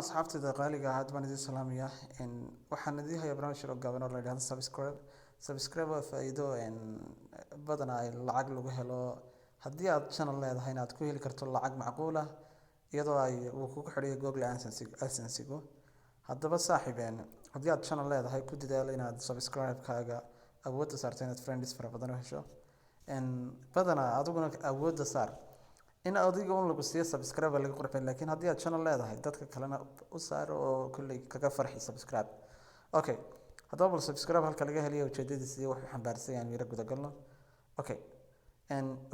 asxaabtayda qaaliga ah aad baan idin salaamayaa waxaan idin hayaa barnaamij yar oo gaaban oo la yidhaahdo subscribe waa faa'iido badanaa ay lacag lagu helo haddii aad channel leedahay inaad ku heli karto lacag macquul ah iyadoo ay uu kugu xidhiyo Google AdSense-gu haddaba saaxiibeen haddii aad channel leedahay ku dadaal inaad subscribe-kaaga awoodda saarto inaad friends fara badan u hesho badanaa adiguna awoodda saar in adiga un lagu siiyo subscribe laga qurxin laakiin haddii aad channel leedahay dadka kalena u saar oo kulley kaga farxi subscribe okay haddaba bal subscribe halka laga heliyo ujeedadiisa iyo wuxuu xambaarsan yahay miro guda galno okay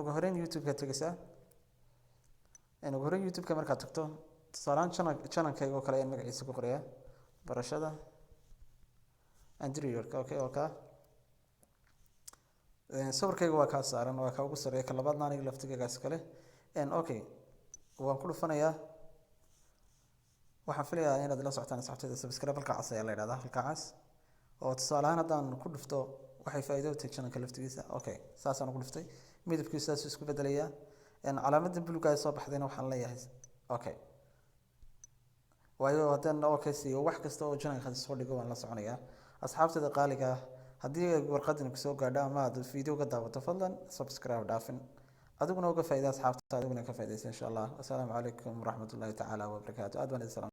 ugu horreyn YouTube-ka tagaysaa ugu horreyn YouTube-ka markaad tagto tusaalaan channel-kayga oo kale ayaan magaciisa ku qorayaa barashada Andrew okay okay sawirkayga waa kaa saaran waa ka ugu sareeya ka labaadna aniga laftigaygaas kale okay waan ku dhufanayaa waxaan filayaa inaad la socotaan asxaabtayda subscribe halka cas ayaa la yidhahdaa halka cas oo tusaale ahaan haddaan ku dhufto waxay faa'iido u tahay channelka laftigiisa okay saasaan ugu dhuftay midabkiisu saas isku bedelayaa calaamadda buluuga ay soo baxdayna waxaan leeyahay okay waayo haddaan okay siiyo wax kasta oo channelka soo dhigo waan la soconayaa asxaabtayda qaaliga ah haddii warqaddan ku soo gaadho ama aad video ka daawato fadlan subscribe dhaafin adiguna uga faa'iido asxaabta adiguna ka faa'iidaysa insha Allah assalaamu calaykum waraxmatullaahi tacaala wabarakaatuh aad baan idin salaam